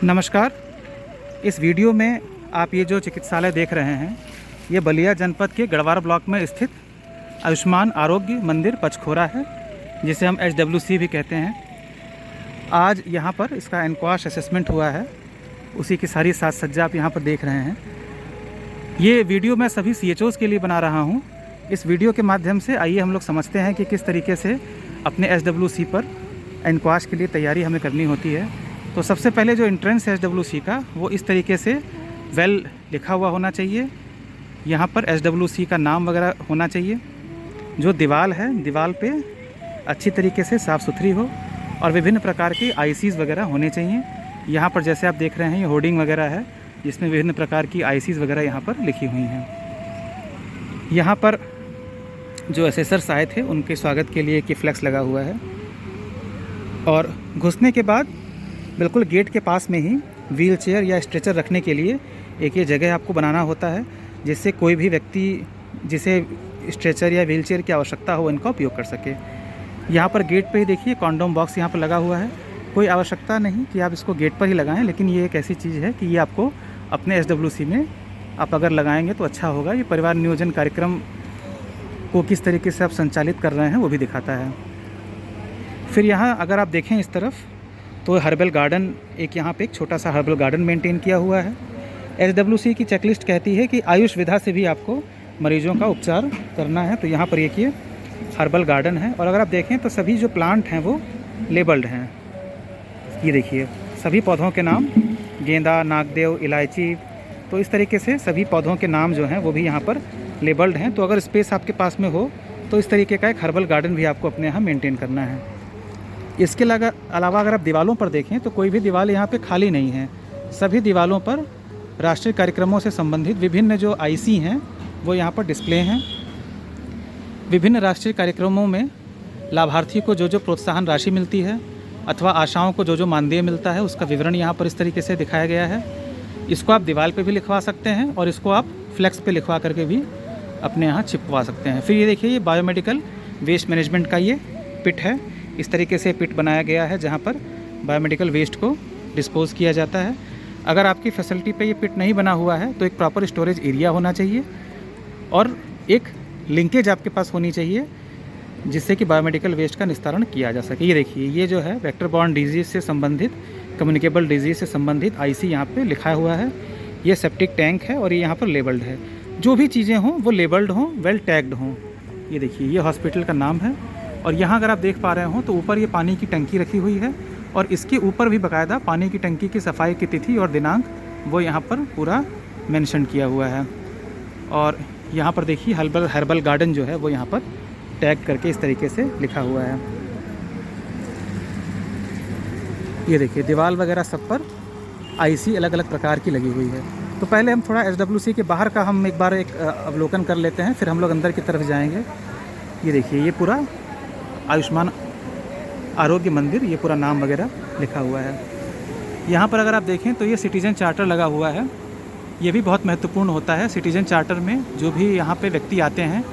नमस्कार। इस वीडियो में आप ये जो चिकित्सालय देख रहे हैं ये बलिया जनपद के गढ़वार ब्लॉक में स्थित आयुष्मान आरोग्य मंदिर पचखोरा है, जिसे हम HWC भी कहते हैं। आज यहाँ पर इसका एनक्वाश असेसमेंट हुआ है, उसी की सारी साज सज्जा आप यहाँ पर देख रहे हैं। ये वीडियो मैं सभी CHOs के लिए बना रहा हूँ। इस वीडियो के माध्यम से आइए हम लोग समझते हैं कि किस तरीके से अपने HWC पर एनक्वाश के लिए तैयारी हमें करनी होती है। तो सबसे पहले जो एंट्रेंस है HWC का, वो इस तरीके से वेल लिखा हुआ होना चाहिए। यहाँ पर HWC का नाम वगैरह होना चाहिए। जो दीवार है, दीवार पे अच्छी तरीके से साफ़ सुथरी हो और विभिन्न प्रकार के ICs वगैरह होने चाहिए। यहाँ पर जैसे आप देख रहे हैं ये होर्डिंग वगैरह है, जिसमें विभिन्न प्रकार की ICs वगैरह यहाँ पर लिखी हुई हैं। यहाँ पर जो असेसर्स आए थे उनके स्वागत के लिए एक फ्लैक्स लगा हुआ है। और घुसने के बाद बिल्कुल गेट के पास में ही व्हील चेयर या स्ट्रेचर रखने के लिए एक ये जगह आपको बनाना होता है, जिससे कोई भी व्यक्ति जिसे स्ट्रेचर या व्हील चेयर की आवश्यकता हो इनका उपयोग कर सके। यहाँ पर गेट पे ही देखिए कॉन्डोम बॉक्स यहाँ पर लगा हुआ है। कोई आवश्यकता नहीं कि आप इसको गेट पर ही लगाएं, लेकिन ये एक ऐसी चीज़ है कि ये आपको अपने HWC में आप अगर लगाएंगे तो अच्छा होगा। ये परिवार नियोजन कार्यक्रम को किस तरीके से आप संचालित कर रहे हैं वो भी दिखाता है। फिर यहाँ अगर आप देखें इस तरफ तो हर्बल गार्डन, एक यहाँ पे एक छोटा सा हर्बल गार्डन मेंटेन किया हुआ है। HWC की चेकलिस्ट कहती है कि आयुष विधा से भी आपको मरीजों का उपचार करना है। तो यहाँ पर एक ये हर्बल गार्डन है, और अगर आप देखें तो सभी जो प्लांट हैं वो लेबल्ड हैं। ये देखिए सभी पौधों के नाम, गेंदा, नागदेव, इलायची, तो इस तरीके से सभी पौधों के नाम जो हैं वो भी यहाँ पर लेबल्ड हैं। तो अगर स्पेस आपके पास में हो तो इस तरीके का एक हर्बल गार्डन भी आपको अपने यहाँ मेंटेन करना है। इसके अलावा अगर आप दीवारों पर देखें तो कोई भी दीवार यहाँ पे खाली नहीं है। सभी दीवारों पर राष्ट्रीय कार्यक्रमों से संबंधित विभिन्न जो IC हैं वो यहाँ पर डिस्प्ले हैं। विभिन्न राष्ट्रीय कार्यक्रमों में लाभार्थी को जो जो प्रोत्साहन राशि मिलती है अथवा आशाओं को जो जो मानदेय मिलता है उसका विवरण यहाँ पर इस तरीके से दिखाया गया है। इसको आप दीवार पे भी लिखवा सकते हैं और इसको आप फ्लैक्स पे लिखवा करके भी अपने यहाँ चिपकवा सकते हैं। फिर ये देखिए ये बायोमेडिकल वेस्ट मैनेजमेंट का ये पिट है। इस तरीके से पिट बनाया गया है जहाँ पर बायोमेडिकल वेस्ट को डिस्पोज़ किया जाता है। अगर आपकी फैसिलिटी पे ये पिट नहीं बना हुआ है तो एक प्रॉपर स्टोरेज एरिया होना चाहिए और एक लिंकेज आपके पास होनी चाहिए जिससे कि बायोमेडिकल वेस्ट का निस्तारण किया जा सके। ये देखिए ये जो है वेक्टर बॉर्न डिजीज़ से संबंधित, कम्युनिकेबल डिजीज़ से संबंधित IC यहाँ पे लिखा हुआ है। ये सेप्टिक टैंक है और ये यहाँ पर लेबल्ड है। जो भी चीज़ें हों वो लेबल्ड हों, वेल टैग्ड हों। ये देखिए ये हॉस्पिटल का नाम है। और यहाँ अगर आप देख पा रहे हो तो ऊपर ये पानी की टंकी रखी हुई है और इसके ऊपर भी बाकायदा पानी की टंकी की सफाई की तिथि और दिनांक वो यहाँ पर पूरा मेंशन किया हुआ है। और यहाँ पर देखिए हर्बल गार्डन जो है वो यहाँ पर टैग करके इस तरीके से लिखा हुआ है। ये देखिए दीवार वगैरह सब पर IC अलग अलग प्रकार की लगी हुई है। तो पहले हम थोड़ा HWC के बाहर का हम एक बार अवलोकन कर लेते हैं, फिर हम लोग अंदर की तरफ जाएंगे। ये देखिए ये पूरा आयुष्मान आरोग्य मंदिर, ये पूरा नाम वगैरह लिखा हुआ है। यहाँ पर अगर आप देखें तो ये सिटीजन चार्टर लगा हुआ है। ये भी बहुत महत्वपूर्ण होता है। सिटीजन चार्टर में जो भी यहाँ पे व्यक्ति आते हैं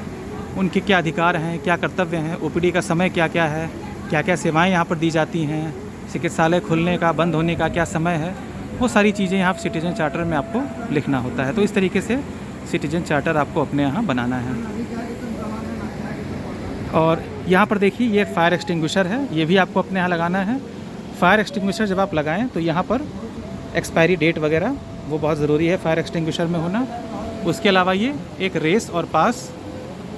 उनके क्या अधिकार हैं, क्या कर्तव्य हैं, OPD का समय क्या क्या है, क्या क्या सेवाएं यहाँ पर दी जाती हैं, चिकित्सालय खुलने का बंद होने का क्या समय है, वो सारी चीज़ें यहाँ सिटीजन चार्टर में आपको लिखना होता है। तो इस तरीके से सिटीजन चार्टर आपको अपने यहाँ बनाना है। और यहाँ पर देखिए ये फायर एक्सटिंग्विशर है, ये भी आपको अपने यहाँ लगाना है। फायर एक्सटिंग्विशर जब आप लगाएं तो यहाँ पर एक्सपायरी डेट वगैरह वो बहुत ज़रूरी है फायर एक्सटिंग्विशर में होना। उसके अलावा ये एक रेस और पास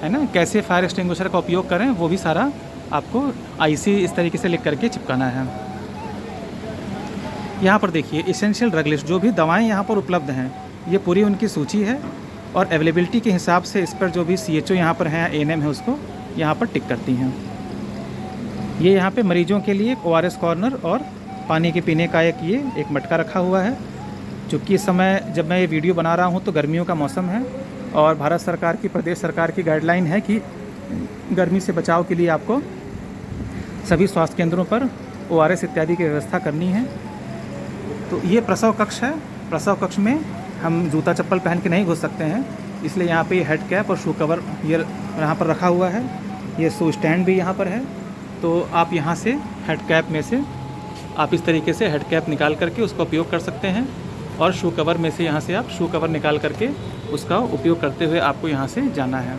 है ना, कैसे फायर एक्सटिंग्विशर का उपयोग करें वो भी सारा आपको IC इस तरीके से लिख करके चिपकाना है। यहाँ पर देखिए एसेंशियल ड्रग लिस्ट, जो भी दवाएँ यहाँ पर उपलब्ध हैं ये पूरी उनकी सूची है और अवेलेबिलिटी के हिसाब से इस पर जो भी CHO यहाँ पर हैं, ANM है, उसको यहाँ पर टिक करती हैं। ये यहाँ पे मरीजों के लिए ORS कॉर्नर और पानी के पीने का एक मटका रखा हुआ है। चूँकि इस समय जब मैं ये वीडियो बना रहा हूँ तो गर्मियों का मौसम है और भारत सरकार की, प्रदेश सरकार की गाइडलाइन है कि गर्मी से बचाव के लिए आपको सभी स्वास्थ्य केंद्रों पर ORS इत्यादि की व्यवस्था करनी है। तो ये प्रसव कक्ष है। प्रसव कक्ष में हम जूता चप्पल पहन के नहीं घुस सकते हैं, इसलिए यहाँ पे हेड कैप और शू कवर ये यहाँ पर रखा हुआ है। ये शू स्टैंड भी यहाँ पर है, तो आप यहाँ से हेड कैप में से आप इस तरीके से हेड कैप निकाल करके उसका उपयोग कर सकते हैं, और शू कवर में से यहाँ से आप शू कवर निकाल करके उसका उपयोग करते हुए आपको यहाँ से जाना है।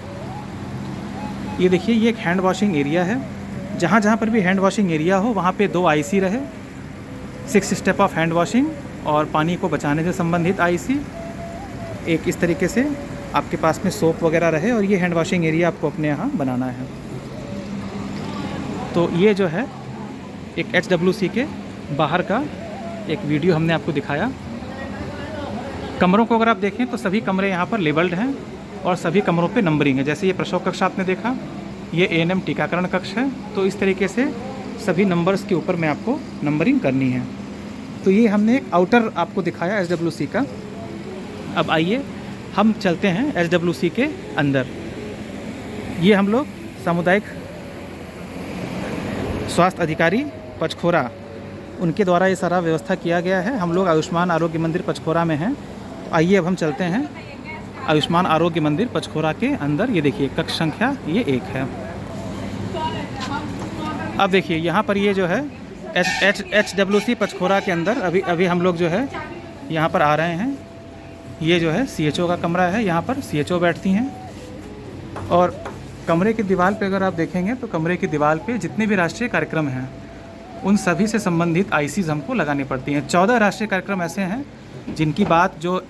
ये देखिए, ये एक हैंड वॉशिंग एरिया है। जहाँ जहाँ पर भी हैंड वॉशिंग एरिया हो वहाँ पे 2 आईसी रहे, 6 स्टेप ऑफ हैंड वॉशिंग और पानी को बचाने से संबंधित आईसी। एक इस तरीके से आपके पास में सोप वगैरह रहे, और ये हैंड वॉशिंग एरिया आपको अपने यहाँ बनाना है। तो ये जो है एक HWC के बाहर का एक वीडियो हमने आपको दिखाया। कमरों को अगर आप देखें तो सभी कमरे यहाँ पर लेबल्ड हैं और सभी कमरों पे नंबरिंग है। जैसे ये प्रसव कक्ष आपने देखा, ये ANM टीकाकरण कक्ष है, तो इस तरीके से सभी नंबर्स के ऊपर में आपको नंबरिंग करनी है। तो ये हमने एक आउटर आपको दिखाया HWC का। अब आइए हम चलते हैं HWC के अंदर। ये हम लोग सामुदायिक स्वास्थ्य अधिकारी पचखोरा, उनके द्वारा ये सारा व्यवस्था किया गया है। हम लोग आयुष्मान आरोग्य मंदिर पचखोरा में हैं। तो आइए अब हम चलते हैं आयुष्मान आरोग्य मंदिर पचखोरा के अंदर। ये देखिए कक्ष संख्या ये 1 है। अब देखिए यहाँ पर ये जो है HWC पचखोरा के अंदर अभी हम लोग जो है यहाँ पर आ रहे हैं। ये जो है CHO का कमरा है, यहाँ पर CHO बैठती हैं। और कमरे की दीवार पे अगर आप देखेंगे तो कमरे की दीवार पे जितने भी राष्ट्रीय कार्यक्रम हैं उन सभी से संबंधित आईसीज हमको लगानी पड़ती हैं। 14 राष्ट्रीय कार्यक्रम ऐसे हैं जिनकी बात जो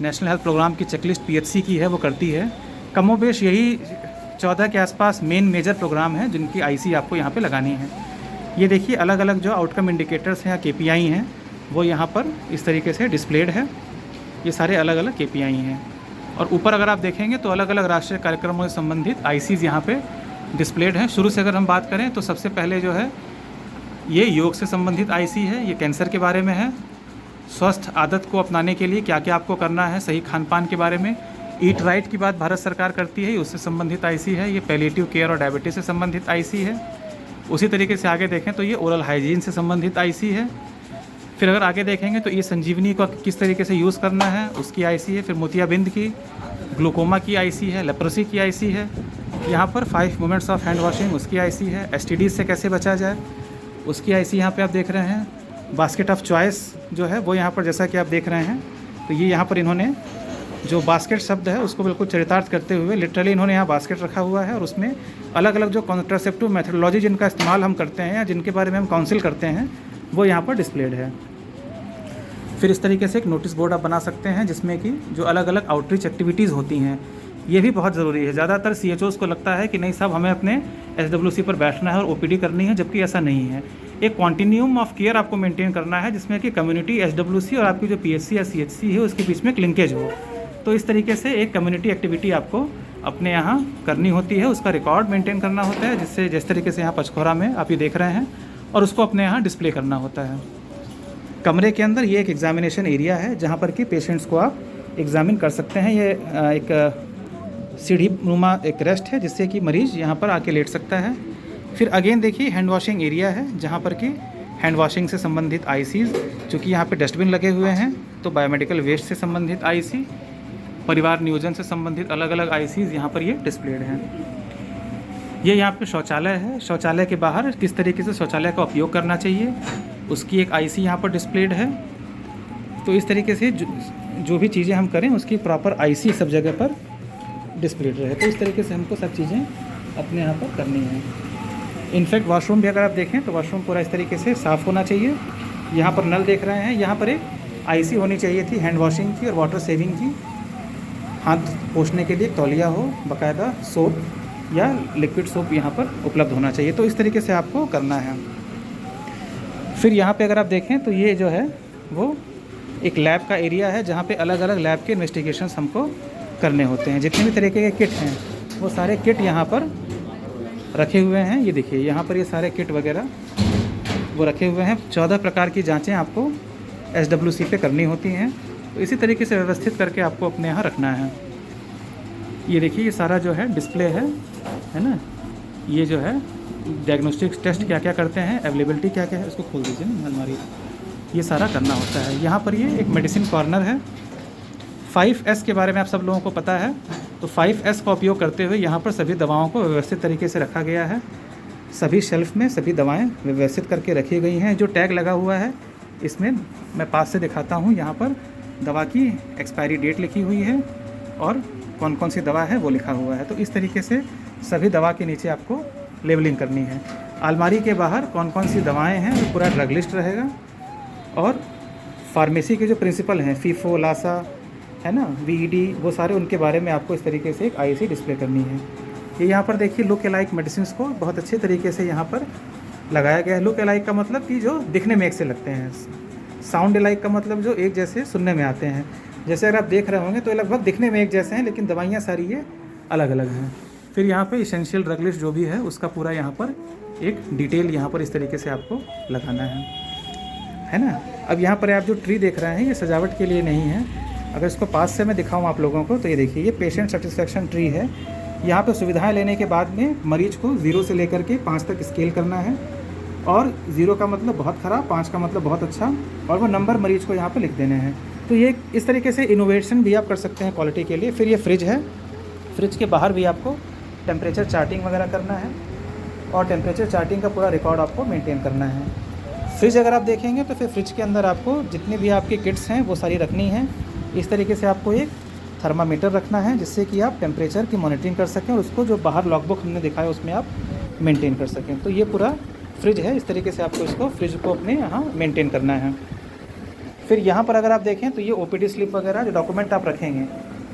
नेशनल हेल्थ प्रोग्राम की चेकलिस्ट PHC की है वो करती है। कमोबेश यही 14 के आसपास मेन मेजर प्रोग्राम हैं जिनकी आईसी आपको यहाँ पे लगानी है। ये देखिए अलग अलग जो आउटकम इंडिकेटर्स हैं या KPI हैं वो यहाँ पर इस तरीके से डिस्प्लेड है। ये सारे अलग अलग KPI हैं। और ऊपर अगर आप देखेंगे तो अलग अलग राष्ट्रीय कार्यक्रमों से संबंधित आईसीज यहाँ पे डिस्प्लेड हैं। शुरू से अगर हम बात करें तो सबसे पहले जो है ये योग से संबंधित आईसी है, ये कैंसर के बारे में है। स्वस्थ आदत को अपनाने के लिए क्या क्या आपको करना है, सही खान पान के बारे में। ईट राइट की बात भारत सरकार करती है, उससे संबंधित आईसी है। ये पैलिएटिव केयर और डायबिटीज़ से संबंधित आईसी है। उसी तरीके से आगे देखें तो ये ओरल हाइजीन से संबंधित आईसी है। फिर अगर आगे देखेंगे तो ये संजीवनी को किस तरीके से यूज़ करना है उसकी आईसी है। फिर मोतियाबिंद की, ग्लूकोमा की आईसी है, लेप्रोसी की आईसी है। यहाँ पर 5 मोमेंट्स ऑफ हैंड वॉशिंग उसकी आईसी है। STDs से कैसे बचा जाए उसकी आईसी यहाँ पे आप देख रहे हैं। बास्केट ऑफ चॉइस जो है वो यहाँ पर जैसा कि आप देख रहे हैं, तो ये यहाँ पर इन्होंने जो बास्केट शब्द है उसको बिल्कुल चरितार्थ करते हुए लिटरली इन्होंने यहाँ बास्केट रखा हुआ है, और उसमें अलग अलग जो कॉन्ट्रासेप्टिव मेथडोलॉजी जिनका इस्तेमाल हम करते हैं या जिनके बारे में हम काउंसिल करते हैं वो यहाँ पर डिस्प्लेड है। फिर इस तरीके से एक नोटिस बोर्ड आप बना सकते हैं जिसमें कि जो अलग अलग आउटरीच एक्टिविटीज़ होती हैं ये भी बहुत ज़रूरी है। ज़्यादातर CHOs को लगता है कि नहीं साहब हमें अपने HWC पर बैठना है और OPD करनी है, जबकि ऐसा नहीं है। एक कॉन्टिन्यूम ऑफ केयर आपको मेंटेन करना है जिसमें कि कम्युनिटी HWC और आपकी जो PHC या CHC है उसके बीच में एक लिंकेज हो। तो इस तरीके से एक कम्युनिटी एक्टिविटी आपको अपने यहाँ करनी होती है, उसका रिकॉर्ड मेंटेन करना होता है, जिससे जिस तरीके से यहाँ पचखोरा में आप ये देख रहे हैं, और उसको अपने यहाँ डिस्प्ले करना होता है। कमरे के अंदर ये एक एग्जामिनेशन एरिया है जहाँ पर कि पेशेंट्स को आप एग्जामिन कर सकते हैं। ये एक सीढ़ी नुमा एक रेस्ट है जिससे कि मरीज़ यहाँ पर आके लेट सकता है। फिर अगेन देखिए हैंड वॉशिंग एरिया है जहाँ पर कि हैंड वॉशिंग से संबंधित आईसीज, चूँकि यहाँ पे डस्टबिन लगे हुए हैं तो बायोमेडिकल वेस्ट से संबंधित आईसी, परिवार नियोजन से संबंधित अलग अलग आईसीज यहाँ पर ये डिस्प्लेड हैं। ये यहाँ पे शौचालय है। शौचालय के बाहर किस तरीके से शौचालय का उपयोग करना चाहिए उसकी एक आईसी यहाँ पर डिस्प्लेड है। तो इस तरीके से जो भी चीज़ें हम करें उसकी प्रॉपर आईसी सब जगह पर डिस्प्लेड रहे। तो इस तरीके से हमको सब चीज़ें अपने यहाँ पर करनी है। इनफैक्ट वॉशरूम भी अगर आप देखें तो वॉशरूम पूरा इस तरीके से साफ़ होना चाहिए। यहाँ पर नल देख रहे हैं, यहाँ पर एक आईसी होनी चाहिए थी हैंड वॉशिंग की और वाटर सेविंग की। हाथ पोंछने के लिए तौलिया हो, बाकायदा सोप या लिक्विड सोप यहाँ पर उपलब्ध होना चाहिए। तो इस तरीके से आपको करना है। फिर यहाँ पे अगर आप देखें तो ये जो है वो एक लैब का एरिया है जहाँ पे अलग अलग लैब के इन्वेस्टिगेशंस हमको करने होते हैं। जितने भी तरीके के किट हैं वो सारे किट यहाँ पर रखे हुए हैं। ये देखिए यहाँ पर ये सारे किट वगैरह वो रखे हुए हैं। 14 प्रकार की जांचें आपको HWC पे करनी होती हैं, तो इसी तरीके से व्यवस्थित करके आपको अपने यहाँ रखना है। ये देखिए ये सारा जो है डिस्प्ले है ना। ये जो है डायग्नोस्टिक्स टेस्ट क्या क्या करते हैं, अवेलेबिलिटी क्या क्या है, उसको खोल दीजिए ना अलमारी, ये सारा करना होता है। यहाँ पर ये एक मेडिसिन कॉर्नर है। 5S के बारे में आप सब लोगों को पता है, तो 5S का उपयोग करते हुए यहाँ पर सभी दवाओं को व्यवस्थित तरीके से रखा गया है। सभी शेल्फ में सभी दवाएं व्यवस्थित करके रखी गई हैं। जो टैग लगा हुआ है इसमें मैं पास से दिखाता हूँ, यहाँ पर दवा की एक्सपायरी डेट लिखी हुई है और कौन कौन सी दवा है वो लिखा हुआ है। तो इस तरीके से सभी दवा के नीचे आपको लेबलिंग करनी है। अलमारी के बाहर कौन कौन सी दवाएं हैं वो पूरा ड्रग लिस्ट रहेगा और फार्मेसी के जो प्रिंसिपल हैं, फीफो, लासा है ना, वीईडी, वो सारे उनके बारे में आपको इस तरीके से एक आईसी डिस्प्ले करनी है। ये यहाँ पर देखिए लुक अलाइक मेडिसिन को बहुत अच्छे तरीके से यहाँ पर लगाया गया है। लुक अलाइक का मतलब कि जो दिखने में एक से लगते हैं, साउंड अलाइक का मतलब जो एक जैसे सुनने में आते हैं। जैसे अगर आप देख रहे होंगे तो लगभग दिखने में एक जैसे हैं, लेकिन दवाइयाँ सारी ये अलग अलग हैं। फिर यहाँ पे इसेंशियल ड्रग लिस्ट जो भी है उसका पूरा यहाँ पर एक डिटेल यहाँ पर इस तरीके से आपको लगाना है ना। अब यहाँ पर आप जो ट्री देख रहे हैं ये सजावट के लिए नहीं है। अगर इसको पास से मैं दिखाऊँ आप लोगों को तो ये देखिए, ये पेशेंट सेटिस्फेक्शन ट्री है। यहाँ पर सुविधाएं लेने के बाद में मरीज को 0 से लेकर के 5 तक स्केल करना है, और 0 का मतलब बहुत ख़राब, 5 का मतलब बहुत अच्छा, और वो नंबर मरीज को यहाँ पर लिख देने हैं। तो ये इस तरीके से इनोवेशन भी आप कर सकते हैं क्वालिटी के लिए। फिर ये फ्रिज है, फ्रिज के बाहर भी आपको टेम्परेचर चार्टिंग वगैरह करना है और टेम्परेचर चार्टिंग का पूरा रिकॉर्ड आपको मेंटेन करना है। फ्रिज अगर आप देखेंगे तो फिर फ्रिज के अंदर आपको जितनी भी आपकी किट्स हैं वो सारी रखनी है। इस तरीके से आपको एक थर्मामीटर रखना है जिससे कि आप टेम्परेचर की मॉनिटरिंग कर सकें और उसको जो बाहर लॉगबुक हमने दिखाया उसमें आप मेंटेन कर सकें। तो ये पूरा फ्रिज है, इस तरीके से आपको इसको फ्रिज को अपने यहाँ मेंटेन करना है। फिर यहाँ पर अगर आप देखें तो ये ओपीडी स्लिप वगैरह जो डॉक्यूमेंट आप रखेंगे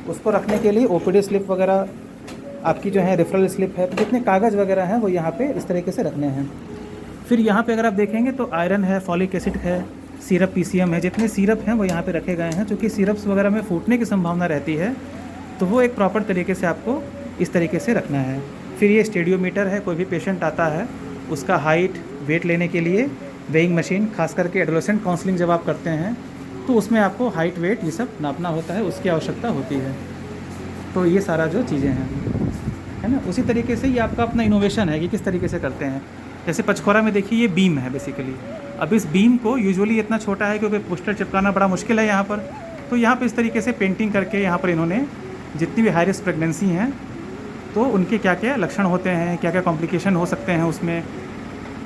उसको रखने के लिए ओपीडी स्लिप वगैरह आपकी जो है रेफरल स्लिप है, तो जितने कागज़ वगैरह हैं वो यहाँ पे इस तरीके से रखने हैं। फिर यहाँ पे अगर आप देखेंगे तो आयरन है, फॉलिक एसिड है, सिरप पीसीएम है, जितने सिरप हैं वो यहाँ पे रखे गए हैं। क्योंकि सिरप्स वगैरह में फूटने की संभावना रहती है तो वो एक प्रॉपर तरीके से आपको इस तरीके से रखना है। फिर ये स्टेडियोमीटर है, कोई भी पेशेंट आता है उसका हाइट वेट लेने के लिए वेइंग मशीन, खास करके एडोलेसेंट काउंसलिंग जब आप करते हैं तो उसमें आपको हाइट वेट ये सब नापना होता है, उसकी आवश्यकता होती है। तो ये सारा जो चीज़ें हैं है ना, उसी तरीके से ये आपका अपना इनोवेशन है कि किस तरीके से करते हैं। जैसे पचखोरा में देखिए ये बीम है बेसिकली। अब इस बीम को यूजुअली इतना छोटा है क्योंकि पोस्टर चिपकाना बड़ा मुश्किल है यहाँ पर, तो यहाँ पर इस तरीके से पेंटिंग करके यहाँ पर इन्होंने जितनी भी हाई रिस्क प्रेगनेंसी हैं तो उनके क्या क्या लक्षण होते हैं, क्या क्या कॉम्प्लिकेशन हो सकते हैं उसमें,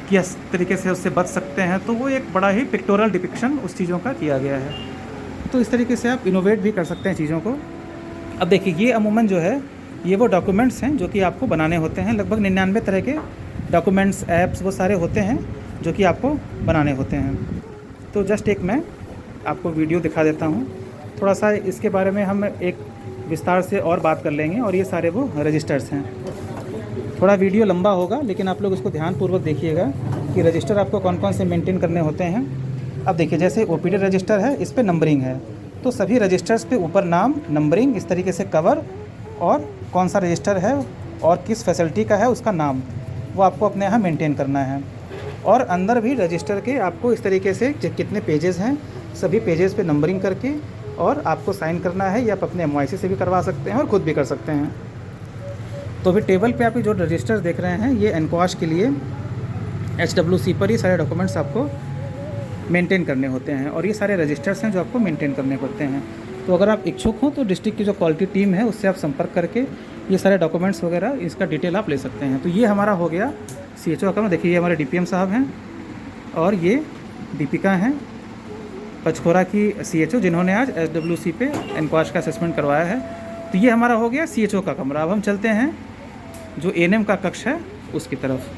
किस तरीके से उससे बच सकते हैं, तो वो एक बड़ा ही पिक्टोरल डिपिक्शन उस चीज़ों का किया गया है। तो इस तरीके से आप इनोवेट भी कर सकते हैं चीज़ों को। अब देखिए ये अमूमन जो है ये वो डॉक्यूमेंट्स हैं जो कि आपको बनाने होते हैं। लगभग 99 तरह के डॉक्यूमेंट्स, ऐप्स वो सारे होते हैं जो कि आपको बनाने होते हैं। तो जस्ट एक मैं आपको वीडियो दिखा देता हूँ, थोड़ा सा इसके बारे में हम एक विस्तार से और बात कर लेंगे। और ये सारे वो रजिस्टर्स हैं। थोड़ा वीडियो लंबा होगा लेकिन आप लोग इसको ध्यानपूर्वक देखिएगा कि रजिस्टर आपको कौन कौन से मेंटेन करने होते हैं। अब देखिए जैसे ओपीडी रजिस्टर है, इस पर नंबरिंग है, तो सभी रजिस्टर्स पे ऊपर नाम, नंबरिंग, इस तरीके से कवर और कौन सा रजिस्टर है और किस फैसिलिटी का है उसका नाम, वो आपको अपने यहाँ मेंटेन करना है। और अंदर भी रजिस्टर के आपको इस तरीके से कितने पेजेस हैं सभी पेजेस पे नंबरिंग करके और आपको साइन करना है, या आप अपने MYC से भी करवा सकते हैं और ख़ुद भी कर सकते हैं। तो भी टेबल पे आप जो रजिस्टर देख रहे हैं ये एनक्वाश के लिए HWC पर ये सारे डॉक्यूमेंट्स आपको मेंटेन करने होते हैं और ये सारे रजिस्टर्स हैं जो आपको मेंटेन करने पड़ते हैं। तो अगर आप इच्छुक हो तो डिस्ट्रिक्ट की जो क्वालिटी टीम है उससे आप संपर्क करके ये सारे डॉक्यूमेंट्स वगैरह इसका डिटेल आप ले सकते हैं। तो ये हमारा हो गया CHO का। देखिए ये हमारे DPM साहब हैं और ये दीपिका हैं पचखोरा की CHO जिन्होंने आज HWC पे एनक्वाश का असेसमेंट करवाया है। तो ये हमारा हो गया CHO का कमरा। अब हम चलते हैं जो ANM का कक्ष है उसकी तरफ।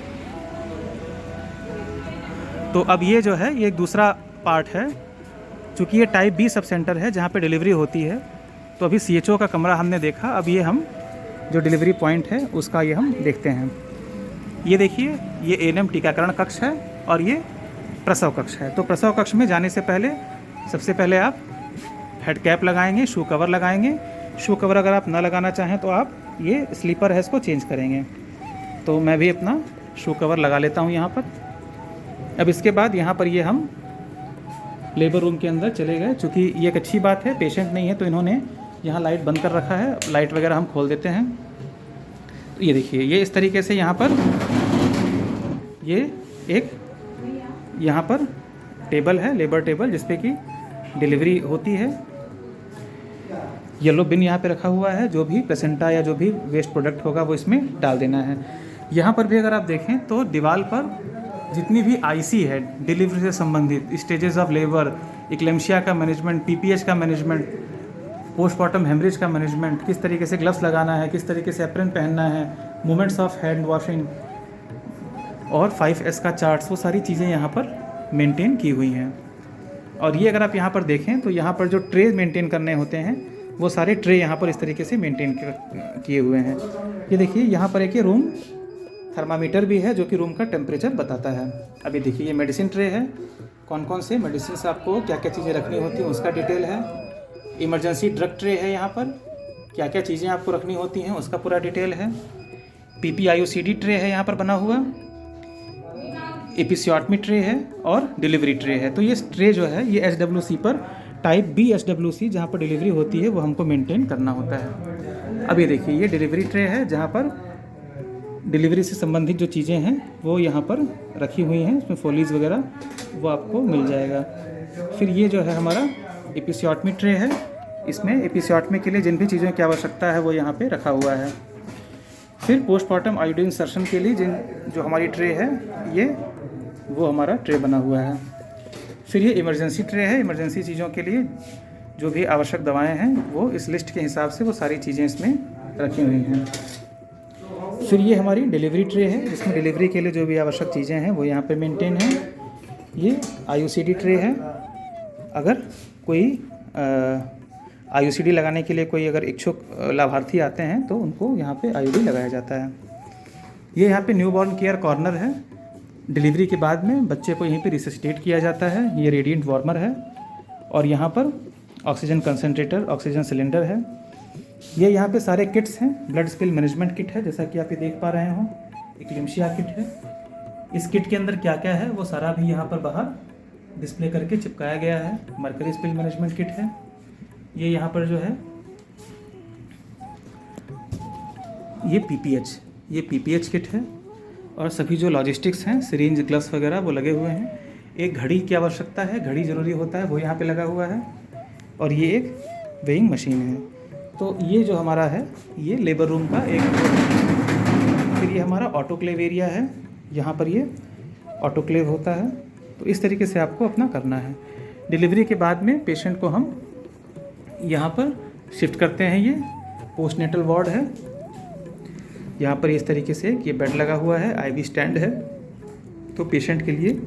तो अब ये जो है ये एक दूसरा पार्ट है, चूँकि ये टाइप B सब सेंटर है जहाँ पे डिलीवरी होती है। तो अभी CHO का कमरा हमने देखा, अब ये हम जो डिलीवरी पॉइंट है उसका ये हम देखते हैं। ये देखिए ये ANM टीकाकरण कक्ष है और ये प्रसव कक्ष है। तो प्रसव कक्ष में जाने से पहले सबसे पहले आप हेड कैप लगाएंगे, शू कवर लगाएंगे। शू कवर अगर आप ना लगाना चाहें तो आप ये स्लीपर है इसको चेंज करेंगे। तो मैं भी अपना शू कवर लगा लेता हूँ यहाँ पर। अब इसके बाद यहाँ पर ये हम लेबर रूम के अंदर चले गए। चूँकि ये एक अच्छी बात है, पेशेंट नहीं है तो इन्होंने यहाँ लाइट बंद कर रखा है, लाइट वगैरह हम खोल देते हैं। तो ये देखिए ये इस तरीके से यहाँ पर ये एक यहाँ पर टेबल है, लेबर टेबल, जिस पे कि डिलीवरी होती है। येलो बिन यहाँ पे रखा हुआ है, जो भी प्लेसेंटा या जो भी वेस्ट प्रोडक्ट होगा वो इसमें डाल देना है। यहाँ पर भी अगर आप देखें तो दीवार पर जितनी भी आईसी है डिलीवरी से संबंधित, स्टेजेस ऑफ लेबर, इक्लेम्शिया का मैनेजमेंट, पीपीएच का मैनेजमेंट, पोस्टमार्टम हेमरेज का मैनेजमेंट, किस तरीके से ग्लव्स लगाना है, किस तरीके से एप्रन पहनना है, मूवमेंट्स ऑफ हैंड वॉशिंग और 5S का चार्ट्स, वो सारी चीज़ें यहाँ पर मेंटेन की हुई हैं। और ये अगर आप यहाँ पर देखें तो यहाँ पर जो ट्रे मेंटेन करने होते हैं वो सारे ट्रे यहाँ पर इस तरीके से मेंटेन किए हुए हैं। ये देखिए यहाँ पर एक ये रूम थर्मामीटर भी है जो कि रूम का टेम्परेचर बताता है। अभी देखिए ये मेडिसिन ट्रे है, कौन कौन से मेडिसिन से आपको क्या क्या चीज़ें रखनी होती हैं उसका डिटेल है। इमरजेंसी ड्रग ट्रे है, यहाँ पर क्या क्या चीज़ें आपको रखनी होती हैं उसका पूरा डिटेल है। PPIOCD ट्रे है यहाँ पर बना हुआ, एपिसियोटमी ट्रे है और डिलीवरी ट्रे है। तो ये ट्रे जो है ये SWC पर टाइप B SWC जहाँ पर डिलीवरी होती है वो हमको मेंटेन करना होता है। अब ये देखिए ये डिलीवरी ट्रे है जहाँ पर डिलीवरी से संबंधित जो चीज़ें हैं वो यहाँ पर रखी हुई हैं, इसमें फोलीज वगैरह वो आपको मिल जाएगा। फिर ये जो है हमारा एपिसियोटमी ट्रे है, इसमें एपिसियोटमी के लिए जिन भी चीज़ों की आवश्यकता है वो यहाँ पे रखा हुआ है। फिर पोस्टमार्टम आयोडीन इंसर्शन के लिए जो हमारी ट्रे है ये वो हमारा ट्रे बना हुआ है। फिर ये इमरजेंसी ट्रे है, इमरजेंसी चीज़ों के लिए जो भी आवश्यक दवाएं हैं वो इस लिस्ट के हिसाब से वो सारी चीज़ें इसमें रखी हुई हैं। फिर ये हमारी डिलीवरी ट्रे है जिसमें डिलीवरी के लिए जो भी आवश्यक चीज़ें हैं वो यहाँ पे मेंटेन है। ये IUCD ट्रे है, अगर कोई IUCD लगाने के लिए कोई अगर इच्छुक लाभार्थी आते हैं तो उनको यहाँ पे IUD लगाया जाता है। ये यहाँ पे न्यूबॉर्न केयर कॉर्नर है, डिलीवरी के बाद में बच्चे को यहीं पे रिससिटेट किया जाता है। ये रेडिएंट वार्मर है और यहाँ पर ऑक्सीजन कंसनट्रेटर, ऑक्सीजन सिलेंडर है। ये यहाँ पे सारे किट्स हैं, ब्लड स्पिल मैनेजमेंट किट है जैसा कि आप ये देख पा रहे हो, इक्लेम्शिया किट है। इस किट के अंदर क्या क्या है वो सारा भी यहाँ पर बाहर डिस्प्ले करके चिपकाया गया है। मर्करी स्पिल मैनेजमेंट किट है, ये यहाँ पर जो है ये PPH किट है और सभी जो लॉजिस्टिक्स हैं, सिरिंज, ग्लव्स वगैरह वो लगे हुए हैं। एक घड़ी की आवश्यकता है, घड़ी ज़रूरी होता है, वो यहाँ पे लगा हुआ है। और ये एक वेइंग मशीन है। तो ये जो हमारा है ये लेबर रूम का एक। फिर ये हमारा ऑटोक्लेव एरिया है, यहाँ पर ये ऑटोक्लेव होता है। तो इस तरीके से आपको अपना करना है। डिलीवरी के बाद में पेशेंट को हम यहाँ पर शिफ्ट करते हैं। ये पोस्टनेटल वार्ड है, यहाँ पर इस तरीके से ये बेड लगा हुआ है, IV स्टैंड है। तो पेशेंट के लिए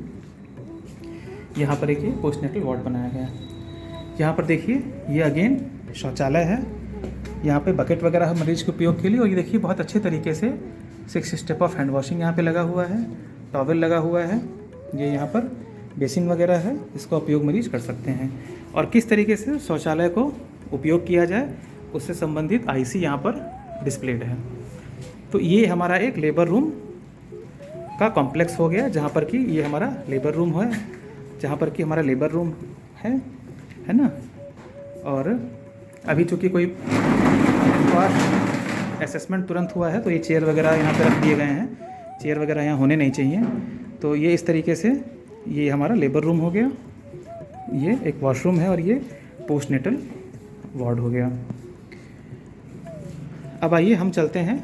यहाँ पर एक ये पोस्टनेटल वार्ड बनाया गया है। यहाँ पर देखिए ये अगेन शौचालय है, यहाँ पे बकेट वगैरह है मरीज के उपयोग के लिए। और ये देखिए बहुत अच्छे तरीके से 6 स्टेप ऑफ हैंड वॉशिंग यहाँ पे लगा हुआ है, टॉवल लगा हुआ है। ये यहाँ पर बेसिन वगैरह है, इसका उपयोग मरीज कर सकते हैं। और किस तरीके से शौचालय को उपयोग किया जाए उससे संबंधित IC यहाँ पर डिस्प्लेड है। तो ये हमारा एक लेबर रूम का कॉम्प्लेक्स हो गया, जहाँ पर कि ये हमारा लेबर रूम है, जहाँ पर कि हमारा लेबर रूम है ना। और अभी चूँकि कोई असेसमेंट तुरंत हुआ है तो ये चेयर वगैरह यहाँ पे रख दिए गए हैं, चेयर वगैरह यहाँ होने नहीं चाहिए। तो ये इस तरीके से ये हमारा लेबर रूम हो गया, ये एक वॉशरूम है और ये पोस्टनेटल वार्ड हो गया। अब आइए हम चलते हैं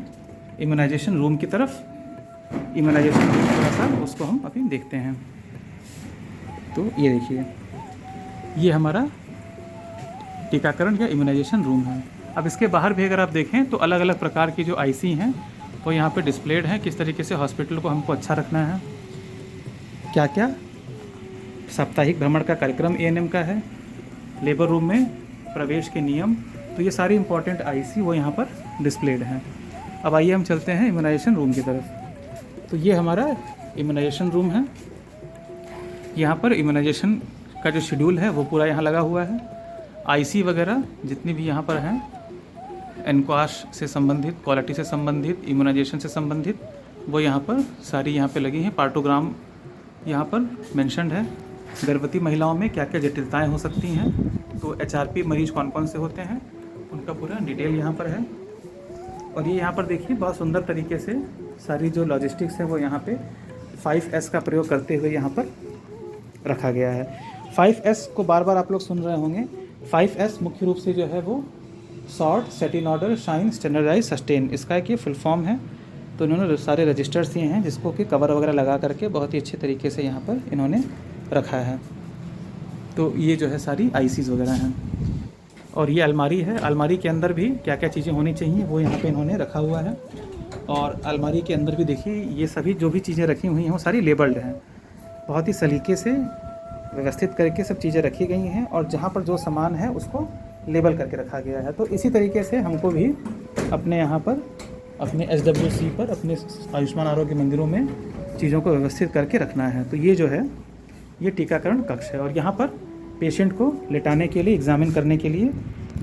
इम्यूनाइजेशन रूम की तरफ। इम्यूनाइजेशन रूम थोड़ा सा उसको हम अभी देखते हैं। तो ये देखिए ये हमारा टीकाकरण या इम्यूनाइजेशन रूम है। अब इसके बाहर भी अगर आप देखें तो अलग अलग प्रकार की जो IC हैं वो यहाँ पे डिस्प्लेड हैं, किस तरीके से हॉस्पिटल को हमको अच्छा रखना है, क्या क्या साप्ताहिक भ्रमण का कार्यक्रम ANM का है, लेबर रूम में प्रवेश के नियम। तो ये सारी इंपॉर्टेंट IC वो यहाँ पर डिस्प्लेड हैं। अब आइए हम चलते हैं इम्यूनाइजेशन रूम की तरफ। तो ये हमारा इम्यूनाइजेशन रूम है। यहाँ पर इम्यूनाइजेशन का जो शेड्यूल है वो पूरा यहाँ लगा हुआ है। IC वगैरह जितनी भी यहाँ पर हैं, एनक्वाश से संबंधित, क्वालिटी से संबंधित, इम्यूनाइजेशन से संबंधित, वो यहाँ पर सारी यहाँ पे लगी हैं। पार्टोग्राम यहाँ पर मेंशन्ड है। गर्भवती महिलाओं में क्या क्या जटिलताएं हो सकती हैं, तो HRP मरीज कौन कौन से होते हैं, उनका पूरा डिटेल यहाँ पर है। और ये यहाँ पर देखिए बहुत सुंदर तरीके से सारी जो लॉजिस्टिक्स है वो यहाँ पे 5S का प्रयोग करते हुए यहाँ पर रखा गया है। 5S को बार बार आप लोग सुन रहे होंगे। 5S मुख्य रूप से जो है वो sort, set in order, shine, standardise, sustain, इसका एक ये फुल फॉर्म है। तो इन्होंने सारे रजिस्टर्स दिए हैं जिसको कि कवर वगैरह लगा करके बहुत ही अच्छे तरीके से यहाँ पर इन्होंने रखा है। तो ये जो है सारी आईसीज़ वगैरह हैं और ये अलमारी है। अलमारी के अंदर भी क्या क्या चीज़ें होनी चाहिए वो यहाँ पे इन्होंने रखा हुआ है। और अलमारी के अंदर भी देखिए ये सभी जो भी चीज़ें रखी हुई हैं वो सारी लेबल्ड हैं। बहुत ही सलीके से व्यवस्थित करके सब चीज़ें रखी गई हैं और जहाँ पर जो सामान है उसको लेबल करके रखा गया है। तो इसी तरीके से हमको भी अपने यहाँ पर अपने SWC पर अपने आयुष्मान आरोग्य मंदिरों में चीज़ों को व्यवस्थित करके रखना है। तो ये जो है ये टीकाकरण कक्ष है और यहाँ पर पेशेंट को लेटाने के लिए एग्जामिन करने के लिए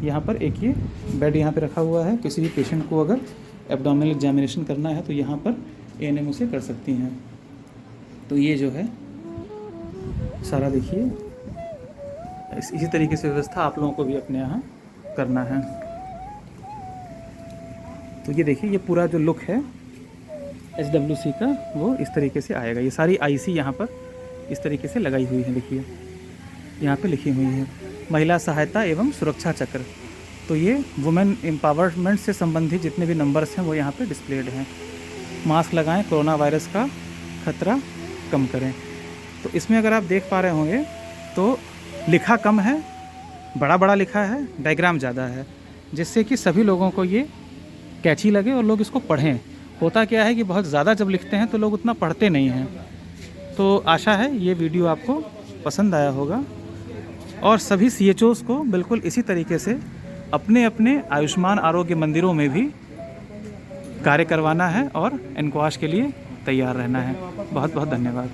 यहाँ पर एक ये बेड यहाँ पे रखा हुआ है। किसी भी पेशेंट को अगर एब्डोमिनल एग्जामिनेशन करना है तो यहाँ पर ANM उसे कर सकती हैं। तो ये जो है सारा देखिए इसी तरीके से व्यवस्था आप लोगों को भी अपने यहाँ करना है। तो ये देखिए ये पूरा जो लुक है SWC का वो इस तरीके से आएगा। ये सारी IC यहाँ पर इस तरीके से लगाई हुई है। देखिए यहाँ पे लिखी हुई है महिला सहायता एवं सुरक्षा चक्र। तो ये वुमेन एम्पावरमेंट से संबंधित जितने भी नंबर्स हैं वो यहाँ पे डिस्प्लेड हैं। मास्क लगाएं, कोरोना वायरस का खतरा कम करें। तो इसमें अगर आप देख पा रहे होंगे तो लिखा कम है, बड़ा बड़ा लिखा है, डायग्राम ज़्यादा है, जिससे कि सभी लोगों को ये कैची लगे और लोग इसको पढ़ें। होता क्या है कि बहुत ज़्यादा जब लिखते हैं तो लोग उतना पढ़ते नहीं हैं। तो आशा है ये वीडियो आपको पसंद आया होगा और सभी CHOs को बिल्कुल इसी तरीके से अपने अपने आयुष्मान आरोग्य मंदिरों में भी कार्य करवाना है और एनक्वाश के लिए तैयार रहना है। बहुत बहुत धन्यवाद।